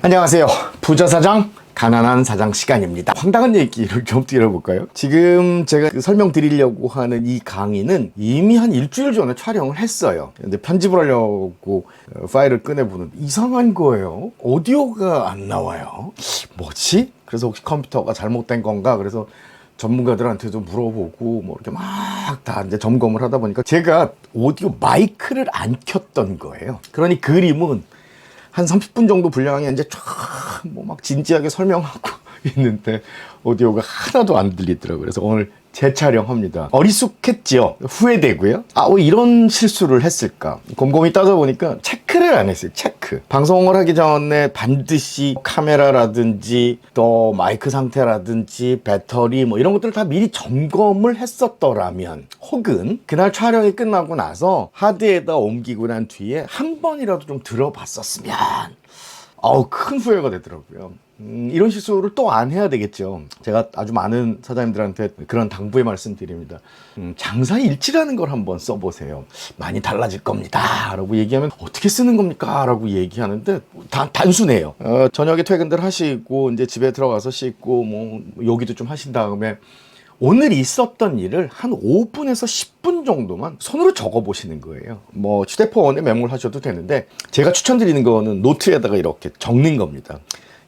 안녕하세요. 부자사장 가난한 사장 시간입니다. 황당한 얘기를 좀 드려볼까요? 지금 제가 설명드리려고 하는 이 강의는 이미 한 일주일 전에 촬영을 했어요. 근데 편집을 하려고 파일을 꺼내보는데 이상한 거예요. 오디오가 안 나와요. 뭐지? 그래서 혹시 컴퓨터가 잘못된 건가? 그래서 전문가들한테도 물어보고 뭐 이렇게 막 다 이제 점검을 하다 보니까 제가 오디오 마이크를 안 켰던 거예요. 그러니 그림은 한 30분 정도 분량이 이제 쫙 뭐 막 진지하게 설명하고 있는데 오디오가 하나도 안 들리더라고요. 그래서 오늘 재촬영합니다. 어리숙했지요. 후회되고요. 왜 이런 실수를 했을까? 곰곰이 따져보니까 체크를 안 했어요. 체크. 방송을 하기 전에 반드시 카메라라든지 또 마이크 상태라든지 배터리 뭐 이런 것들을 다 미리 점검을 했었더라면, 혹은 그날 촬영이 끝나고 나서 하드에다 옮기고 난 뒤에 한 번이라도 좀 들어봤었으면 큰 후회가 되더라고요. 이런 실수를 또 안 해야 되겠죠. 제가 아주 많은 사장님들한테 그런 당부의 말씀 드립니다. 장사의 일지라는 걸 한번 써보세요. 많이 달라질 겁니다 라고 얘기하면 어떻게 쓰는 겁니까? 라고 얘기하는데 단순해요. 저녁에 퇴근들 하시고 이제 집에 들어가서 씻고 뭐 요기도 좀 하신 다음에 오늘 있었던 일을 한 5분에서 10분 정도만 손으로 적어 보시는 거예요. 뭐 휴대폰에 메모하셔도 되는데, 제가 추천드리는 거는 노트에다가 이렇게 적는 겁니다.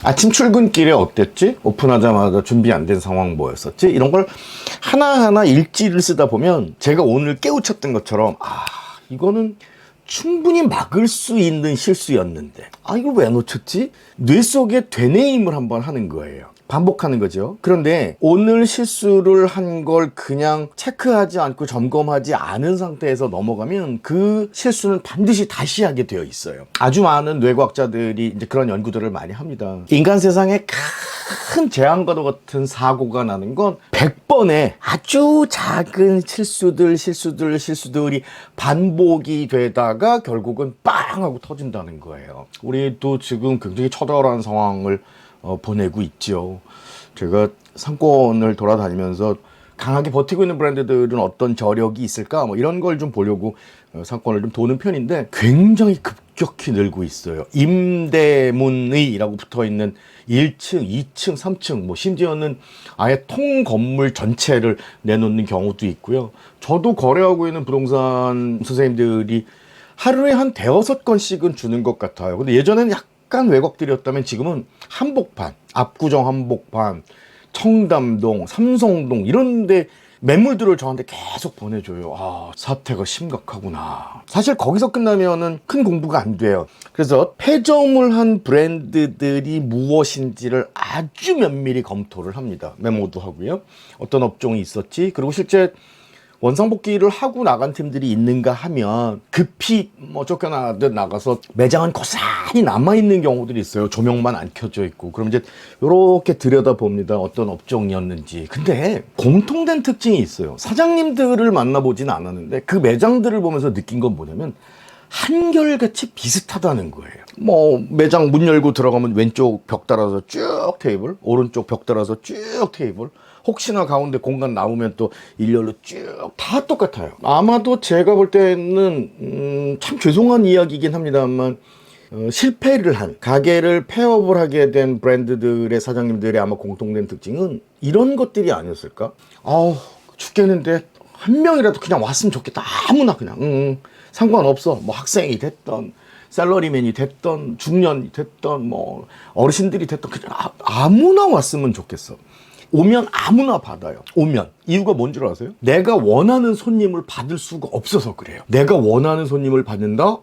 아침 출근길에 어땠지? 오픈하자마자 준비 안 된 상황 뭐였었지? 이런 걸 하나하나 일지를 쓰다 보면 제가 오늘 깨우쳤던 것처럼 이거는 충분히 막을 수 있는 실수였는데 이걸 왜 놓쳤지? 뇌 속에 되뇌임을 한번 하는 거예요. 반복하는 거죠. 그런데 오늘 실수를 한 걸 그냥 체크하지 않고 점검하지 않은 상태에서 넘어가면 그 실수는 반드시 다시 하게 되어 있어요. 아주 많은 뇌과학자들이 이제 그런 연구들을 많이 합니다. 인간 세상에 큰 재앙과도 같은 사고가 나는 건 100번의 아주 작은 실수들이 반복이 되다가 결국은 빵 하고 터진다는 거예요. 우리도 지금 굉장히 처절한 상황을 보내고 있죠. 제가 상권을 돌아다니면서 강하게 버티고 있는 브랜드들은 어떤 저력이 있을까 뭐 이런 걸 좀 보려고 상권을 좀 도는 편인데 굉장히 급격히 늘고 있어요. 임대문의라고 붙어있는 1층, 2층, 3층 뭐 심지어는 아예 통 건물 전체를 내놓는 경우도 있고요. 저도 거래하고 있는 부동산 선생님들이 하루에 한 대여섯 건씩은 주는 것 같아요. 근데 예전에는 약간 왜곡들이었다면 지금은 한복판, 압구정 한복판, 청담동, 삼성동 이런데 매물들을 저한테 계속 보내줘요. 사태가 심각하구나. 사실 거기서 끝나면은 큰 공부가 안 돼요. 그래서 폐점을 한 브랜드들이 무엇인지를 아주 면밀히 검토를 합니다. 메모도 하고요. 어떤 업종이 있었지? 그리고 실제 원상복귀를 하고 나간 팀들이 있는가 하면 급히 뭐 쫓겨나듯 나가서 매장은 고스란히 남아있는 경우들이 있어요. 조명만 안 켜져 있고. 그럼 이제 이렇게 들여다봅니다. 어떤 업종이었는지. 근데 공통된 특징이 있어요. 사장님들을 만나보진 않았는데 그 매장들을 보면서 느낀 건 뭐냐면 한결같이 비슷하다는 거예요. 뭐 매장 문 열고 들어가면 왼쪽 벽 따라서 쭉 테이블, 오른쪽 벽 따라서 쭉 테이블, 혹시나 가운데 공간 남으면 또 일렬로 쭉 다 똑같아요. 아마도 제가 볼 때는 참 죄송한 이야기이긴 합니다만 실패를 한, 가게를 폐업을 하게 된 브랜드들의 사장님들의 아마 공통된 특징은 이런 것들이 아니었을까? 죽겠는데 한 명이라도 그냥 왔으면 좋겠다. 아무나 그냥 상관없어. 뭐 학생이 됐던 샐러리맨이 됐던 중년이 됐던 뭐 어르신들이 됐던 그냥 아무나 왔으면 좋겠어. 오면 아무나 받아요. 오면. 이유가 뭔 줄 아세요? 내가 원하는 손님을 받을 수가 없어서 그래요. 내가 원하는 손님을 받는다?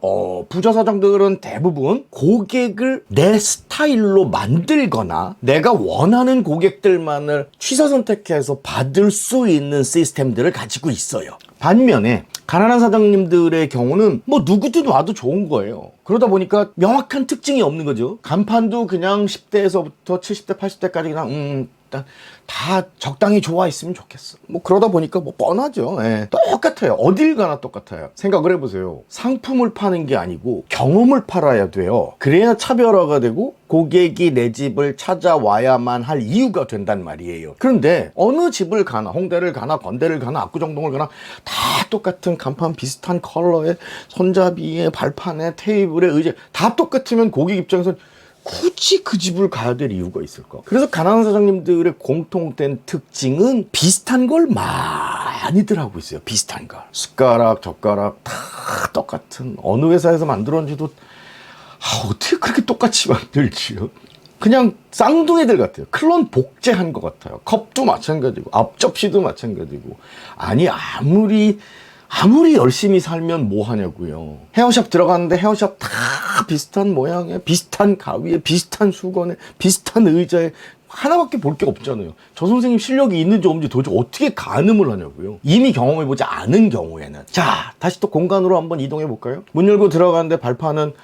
부자 사장들은 대부분 고객을 내 스타일로 만들거나 내가 원하는 고객들만을 취사 선택해서 받을 수 있는 시스템들을 가지고 있어요. 반면에 가난한 사장님들의 경우는 뭐 누구든 와도 좋은 거예요. 그러다 보니까 명확한 특징이 없는 거죠. 간판도 그냥 10대에서부터 70대, 80대까지 그냥 다 적당히 좋아 있으면 좋겠어. 뭐 그러다 보니까 뭐 뻔하죠. 똑같아요. 어딜 가나 똑같아요. 생각을 해보세요. 상품을 파는 게 아니고 경험을 팔아야 돼요. 그래야 차별화가 되고 고객이 내 집을 찾아와야만 할 이유가 된단 말이에요. 그런데 어느 집을 가나, 홍대를 가나, 건대를 가나, 압구정동을 가나 다 똑같은 간판, 비슷한 컬러에 손잡이에 발판에 테이블에 의자 다 똑같으면 고객 입장에서 굳이 그 집을 가야 될 이유가 있을까? 그래서 가난한 사장님들의 공통된 특징은 비슷한 걸 많이들 하고 있어요. 비슷한 걸. 숟가락, 젓가락 다 똑같은, 어느 회사에서 만들었는지도 어떻게 그렇게 똑같이 만들지요? 그냥 쌍둥이들 같아요. 클론 복제한 것 같아요. 컵도 마찬가지고 앞접시도 마찬가지고. 아니 아무리 열심히 살면 뭐 하냐고요. 헤어샵 들어갔는데 헤어샵 다 비슷한 모양에, 비슷한 가위에, 비슷한 수건에, 비슷한 의자에 하나밖에 볼 게 없잖아요. 저 선생님 실력이 있는지 없는지 도대체 어떻게 가늠을 하냐고요. 이미 경험해보지 않은 경우에는. 자, 다시 또 공간으로 한번 이동해 볼까요? 문 열고 들어가는데 발판은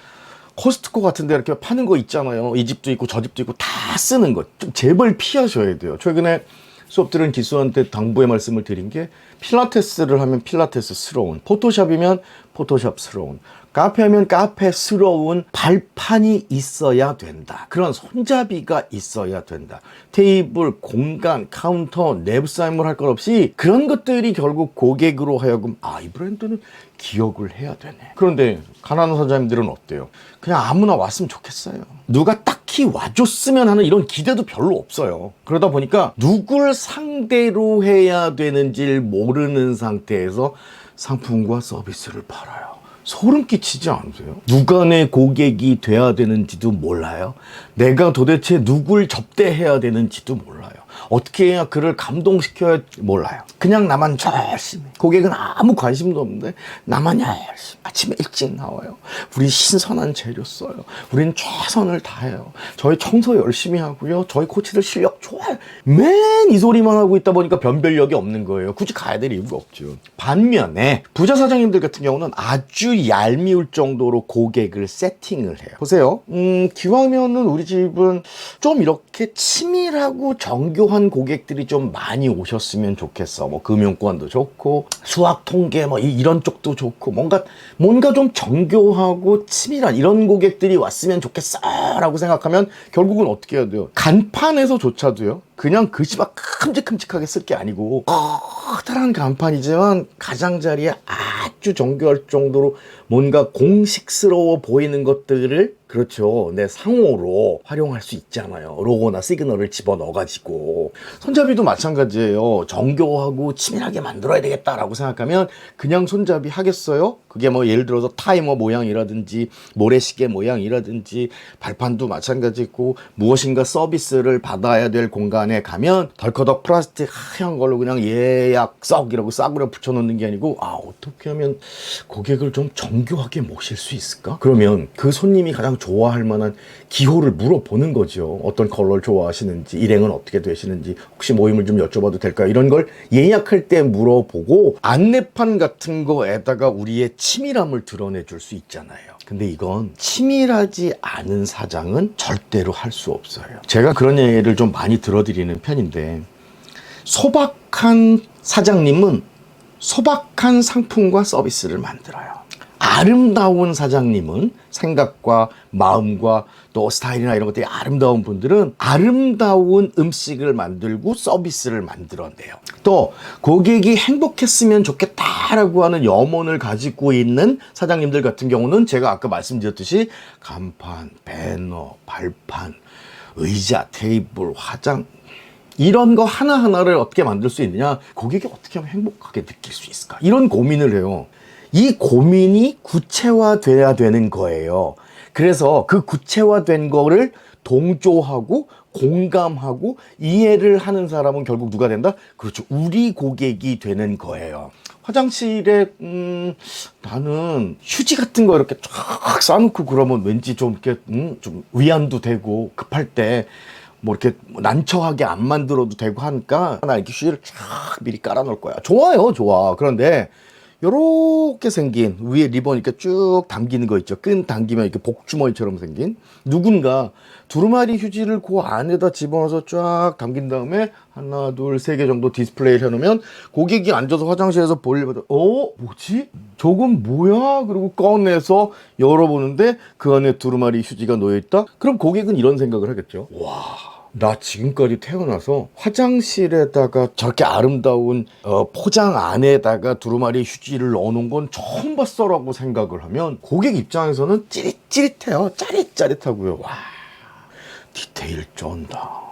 코스트코 같은 데 이렇게 파는 거 있잖아요. 이 집도 있고 저 집도 있고 다 쓰는 거. 좀 제발 피하셔야 돼요. 최근에 수업 들은 기수한테 당부의 말씀을 드린 게, 필라테스를 하면 필라테스스러운, 포토샵이면 포토샵스러운, 카페하면 카페스러운 발판이 있어야 된다. 그런 손잡이가 있어야 된다. 테이블, 공간, 카운터, 내부 사인물 할 것 없이 그런 것들이 결국 고객으로 하여금 이 브랜드는 기억을 해야 되네. 그런데 가난한 사장님들은 어때요? 그냥 아무나 왔으면 좋겠어요. 누가 딱히 와줬으면 하는 이런 기대도 별로 없어요. 그러다 보니까 누굴 상대로 해야 되는지를 모르는 상태에서 상품과 서비스를 팔아요. 소름 끼치지 않으세요? 누가 내 고객이 돼야 되는지도 몰라요. 내가 도대체 누굴 접대해야 되는지도 몰라요. 어떻게 해야 그를 감동시켜야 몰라요. 그냥 나만 열심히, 고객은 아무 관심도 없는데 나만 열심히 아침에 일찍 나와요. 우리 신선한 재료 써요. 우린 최선을 다해요. 저희 청소 열심히 하고요. 저희 코치들 실력 좋아요. 맨 이 소리만 하고 있다 보니까 변별력이 없는 거예요. 굳이 가야 될 이유가 없죠. 반면에 부자 사장님들 같은 경우는 아주 얄미울 정도로 고객을 세팅을 해요. 보세요. 기왕이면은 우리 집은 좀 이렇게 치밀하고 정교한 고객들이 좀 많이 오셨으면 좋겠어. 뭐 금융권도 좋고 수학 통계 뭐 이런 쪽도 좋고 뭔가 좀 정교하고 치밀한 이런 고객들이 왔으면 좋겠어 라고 생각하면 결국은 어떻게 해야 돼요? 간판에서조차도요, 그냥 글씨만 큼직큼직하게 쓸 게 아니고 커다란 간판이지만 가장자리에 아주 정교할 정도로 뭔가 공식스러워 보이는 것들을, 그렇죠, 내 상호로 활용할 수 있잖아요. 로고나 시그널을 집어넣어가지고. 손잡이도 마찬가지예요. 정교하고 치밀하게 만들어야 되겠다라고 생각하면 그냥 손잡이 하겠어요? 그게 뭐 예를 들어서 타이머 모양이라든지 모래시계 모양이라든지, 발판도 마찬가지고 무엇인가 서비스를 받아야 될 공간에 가면 덜커덕 플라스틱 하얀 걸로 그냥 예약석이라고 싸구려 붙여놓는 게 아니고, 어떻게 하면 고객을 좀 정교하게 모실 수 있을까? 그러면 그 손님이 가장 좋아할 만한 기호를 물어보는 거죠. 어떤 컬러를 좋아하시는지, 일행은 어떻게 되시는지, 혹시 모임을 좀 여쭤봐도 될까요? 이런 걸 예약할 때 물어보고 안내판 같은 거에다가 우리의 치밀함을 드러내줄 수 있잖아요. 근데 이건 치밀하지 않은 사장은 절대로 할 수 없어요. 제가 그런 예를 좀 많이 들어드리는 편인데, 소박한 사장님은 소박한 상품과 서비스를 만들어요. 아름다운 사장님은 생각과 마음과 또 스타일이나 이런 것들이 아름다운 분들은 아름다운 음식을 만들고 서비스를 만들어내요. 또 고객이 행복했으면 좋겠다라고 하는 염원을 가지고 있는 사장님들 같은 경우는 제가 아까 말씀드렸듯이 간판, 배너, 발판, 의자, 테이블, 화장, 이런 거 하나하나를 어떻게 만들 수 있느냐, 고객이 어떻게 하면 행복하게 느낄 수 있을까, 이런 고민을 해요. 이 고민이 구체화돼야 되는 거예요. 그래서 그 구체화된 거를 동조하고 공감하고 이해를 하는 사람은 결국 누가 된다? 그렇죠, 우리 고객이 되는 거예요. 화장실에 나는 휴지 같은 거 이렇게 쫙 쌓아놓고 그러면 왠지 좀 이렇게 좀 위안도 되고, 급할 때 뭐 이렇게 난처하게 안 만들어도 되고 하니까 나 이렇게 휴지를 쫙 미리 깔아 놓을 거야. 좋아요, 좋아. 그런데 요렇게 생긴 위에 리본 이렇게 쭉 당기는 거 있죠. 끈 당기면 이렇게 복주머니처럼 생긴, 누군가 두루마리 휴지를 그 안에다 집어넣어서 쫙 당긴 다음에 하나, 둘, 세 개 정도 디스플레이를 해놓으면 고객이 앉아서 화장실에서 볼일 보다 뭐지? 저건 뭐야? 그리고 꺼내서 열어보는데 그 안에 두루마리 휴지가 놓여있다? 그럼 고객은 이런 생각을 하겠죠. 와, 나 지금까지 태어나서 화장실에다가 저렇게 아름다운 포장 안에다가 두루마리 휴지를 넣어놓은 건 처음 봤어라고 생각을 하면 고객 입장에서는 찌릿찌릿해요. 짜릿짜릿하고요. 와, 제일 쩐다.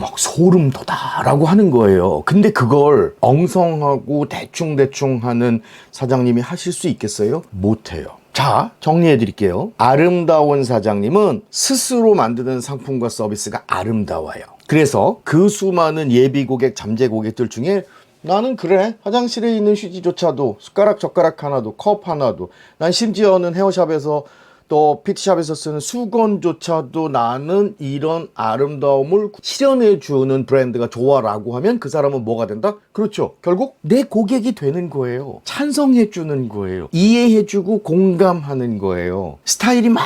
막 소름 돋아라고 하는 거예요. 근데 그걸 엉성하고 대충대충 하는 사장님이 하실 수 있겠어요? 못해요. 자, 정리해 드릴게요. 아름다운 사장님은 스스로 만드는 상품과 서비스가 아름다워요. 그래서 그 수많은 예비 고객, 잠재 고객들 중에 나는 그래, 화장실에 있는 휴지조차도, 숟가락 젓가락 하나도, 컵 하나도, 난 심지어는 헤어샵에서 또 PT샵에서 쓰는 수건조차도 나는 이런 아름다움을 실현해 주는 브랜드가 좋아라고 하면 그 사람은 뭐가 된다? 그렇죠. 결국 내 고객이 되는 거예요. 찬성해 주는 거예요. 이해해 주고 공감하는 거예요. 스타일이 막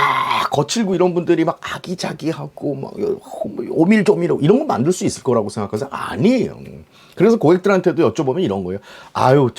거칠고 이런 분들이 막 아기자기하고 막 오밀조밀하고 이런 거 만들 수 있을 거라고 생각하세요? 아니에요. 그래서 고객들한테도 여쭤보면 이런 거예요. 아유,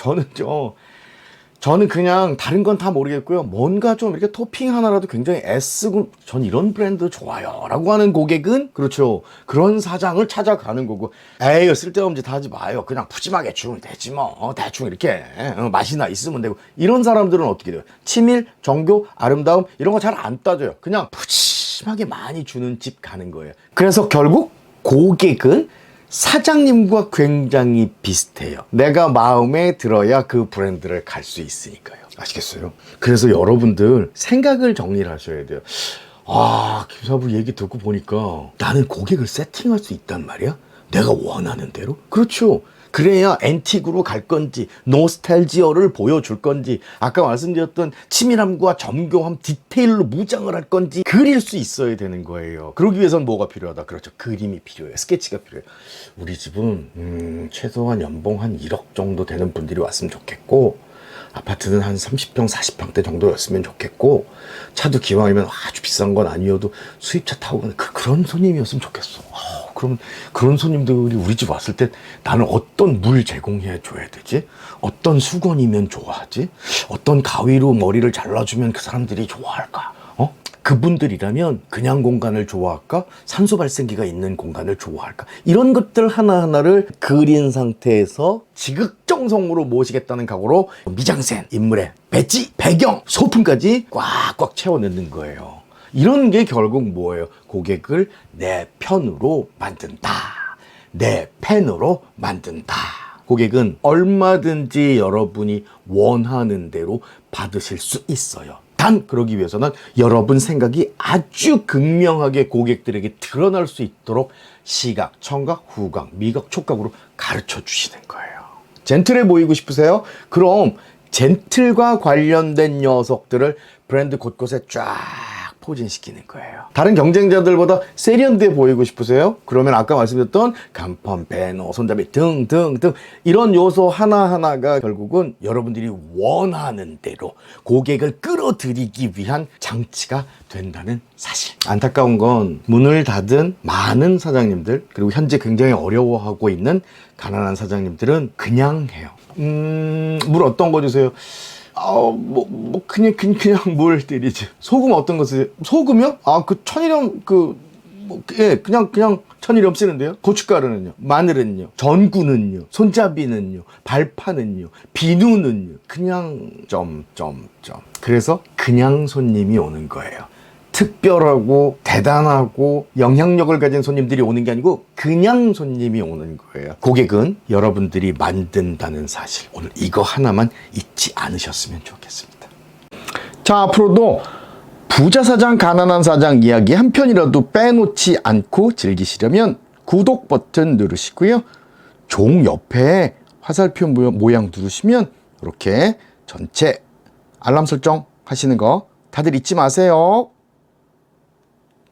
저는 그냥 다른 건 다 모르겠고요. 뭔가 좀 이렇게 토핑 하나라도 굉장히 애쓰고 전 이런 브랜드 좋아요 라고 하는 고객은 그렇죠. 그런 사장을 찾아가는 거고, 에이 쓸데없는 짓 하지 마요. 그냥 푸짐하게 주면 되지 뭐. 대충 이렇게 맛이나 있으면 되고. 이런 사람들은 어떻게 돼요? 치밀, 정교, 아름다움 이런 거 잘 안 따져요. 그냥 푸짐하게 많이 주는 집 가는 거예요. 그래서 결국 고객은 사장님과 굉장히 비슷해요. 내가 마음에 들어야 그 브랜드를 갈 수 있으니까요. 아시겠어요? 그래서 여러분들 생각을 정리를 하셔야 돼요. 김사부 얘기 듣고 보니까 나는 고객을 세팅할 수 있단 말이야? 내가 원하는 대로? 그렇죠. 그래야 앤틱으로 갈 건지 노스탈지어를 보여줄 건지 아까 말씀드렸던 치밀함과 정교함 디테일로 무장을 할 건지 그릴 수 있어야 되는 거예요. 그러기 위해서는 뭐가 필요하다? 그렇죠. 그림이 필요해요. 스케치가 필요해요. 우리 집은 최소한 연봉 한 1억 정도 되는 분들이 왔으면 좋겠고, 아파트는 한 30평 40평대 정도였으면 좋겠고, 차도 기왕이면 아주 비싼 건 아니어도 수입차 타고 가는 그런 손님이었으면 좋겠어. 그럼 그런 손님들이 우리 집 왔을 때 나는 어떤 물 제공해 줘야 되지? 어떤 수건이면 좋아하지? 어떤 가위로 머리를 잘라주면 그 사람들이 좋아할까? 그분들이라면 그냥 공간을 좋아할까? 산소 발생기가 있는 공간을 좋아할까? 이런 것들 하나하나를 그린 상태에서 지극정성으로 모시겠다는 각오로 미장센, 인물의 배지, 배경, 소품까지 꽉꽉 채워 넣는 거예요. 이런 게 결국 뭐예요? 고객을 내 편으로 만든다. 내 팬으로 만든다. 고객은 얼마든지 여러분이 원하는 대로 받으실 수 있어요. 단 그러기 위해서는 여러분 생각이 아주 극명하게 고객들에게 드러날 수 있도록 시각, 청각, 후각, 미각, 촉각으로 가르쳐 주시는 거예요. 젠틀해 보이고 싶으세요? 그럼 젠틀과 관련된 녀석들을 브랜드 곳곳에 쫙 포진시키는 거예요. 다른 경쟁자들보다 세련돼 보이고 싶으세요? 그러면 아까 말씀드렸던 간판, 배너, 손잡이 등등등 이런 요소 하나하나가 결국은 여러분들이 원하는 대로 고객을 끌어들이기 위한 장치가 된다는 사실. 안타까운 건 문을 닫은 많은 사장님들, 그리고 현재 굉장히 어려워하고 있는 가난한 사장님들은 그냥 해요. 물 어떤 거 주세요? 그냥 물 드리지. 소금 어떤 거 쓰세요? 소금이요? 천일염, 그냥 천일염 쓰는데요? 고춧가루는요? 마늘은요? 전구는요? 손잡이는요? 발판은요? 비누는요? 그냥, 그래서 그냥 손님이 오는 거예요. 특별하고 대단하고 영향력을 가진 손님들이 오는 게 아니고 그냥 손님이 오는 거예요. 고객은 여러분들이 만든다는 사실, 오늘 이거 하나만 잊지 않으셨으면 좋겠습니다. 자, 앞으로도 부자 사장, 가난한 사장 이야기 한 편이라도 빼놓지 않고 즐기시려면 구독 버튼 누르시고요. 종 옆에 화살표 모양 누르시면 이렇게 전체 알람 설정 하시는 거 다들 잊지 마세요.